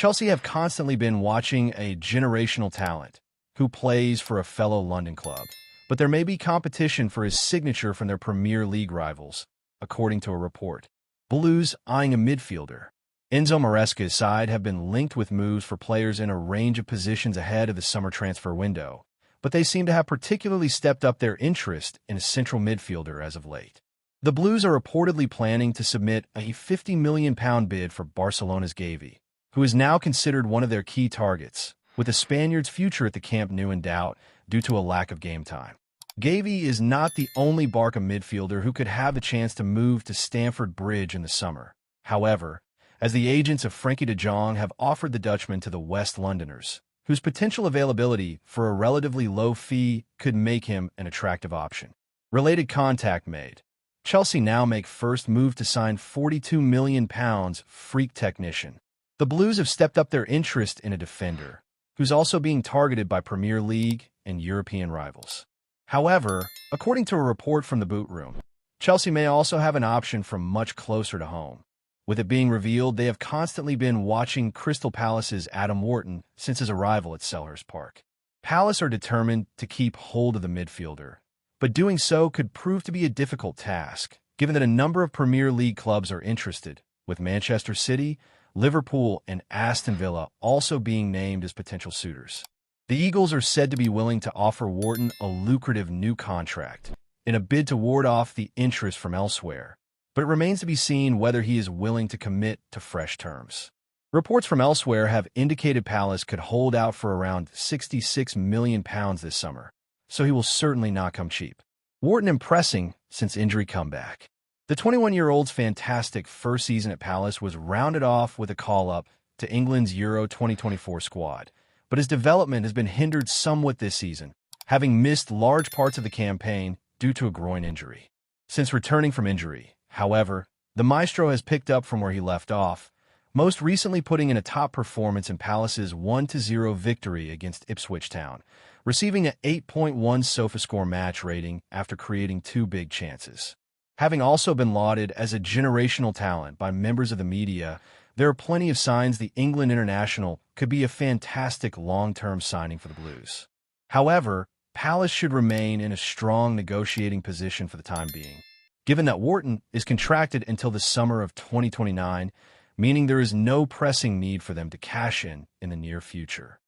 Chelsea have constantly been watching a generational talent who plays for a fellow London club, but there may be competition for his signature from their Premier League rivals, according to a report. Blues eyeing a midfielder. Enzo Maresca's side have been linked with moves for players in a range of positions ahead of the summer transfer window, but they seem to have particularly stepped up their interest in a central midfielder as of late. The Blues are reportedly planning to submit a £50 million bid for Barcelona's Gavi, who is now considered one of their key targets, with the Spaniard's future at the Camp Nou in doubt due to a lack of game time. Gavi is not the only Barca midfielder who could have the chance to move to Stamford Bridge in the summer. However, as the agents of Frenkie de Jong have offered the Dutchman to the West Londoners, whose potential availability for a relatively low fee could make him an attractive option. Related contact made. Chelsea now make first move to sign £42 million freak technician. The Blues have stepped up their interest in a defender, who's also being targeted by Premier League and European rivals. However, according to a report from the Boot Room, Chelsea may also have an option from much closer to home. With it being revealed, they have constantly been watching Crystal Palace's Adam Wharton since his arrival at Selhurst Park. Palace are determined to keep hold of the midfielder, but doing so could prove to be a difficult task, given that a number of Premier League clubs are interested, with Manchester City, Liverpool, and Aston Villa also being named as potential suitors. The Eagles are said to be willing to offer Wharton a lucrative new contract in a bid to ward off the interest from elsewhere, but it remains to be seen whether he is willing to commit to fresh terms. Reports from elsewhere have indicated Palace could hold out for around £66 million this summer, so he will certainly not come cheap. Wharton impressing since injury comeback. The 21-year-old's fantastic first season at Palace was rounded off with a call-up to England's Euro 2024 squad, but his development has been hindered somewhat this season, having missed large parts of the campaign due to a groin injury. Since returning from injury, however, the Maestro has picked up from where he left off, most recently putting in a top performance in Palace's 1-0 victory against Ipswich Town, receiving an 8.1 SofaScore match rating after creating 2 big chances. Having also been lauded as a generational talent by members of the media, there are plenty of signs the England international could be a fantastic long-term signing for the Blues. However, Palace should remain in a strong negotiating position for the time being, given that Wharton is contracted until the summer of 2029, meaning there is no pressing need for them to cash in the near future.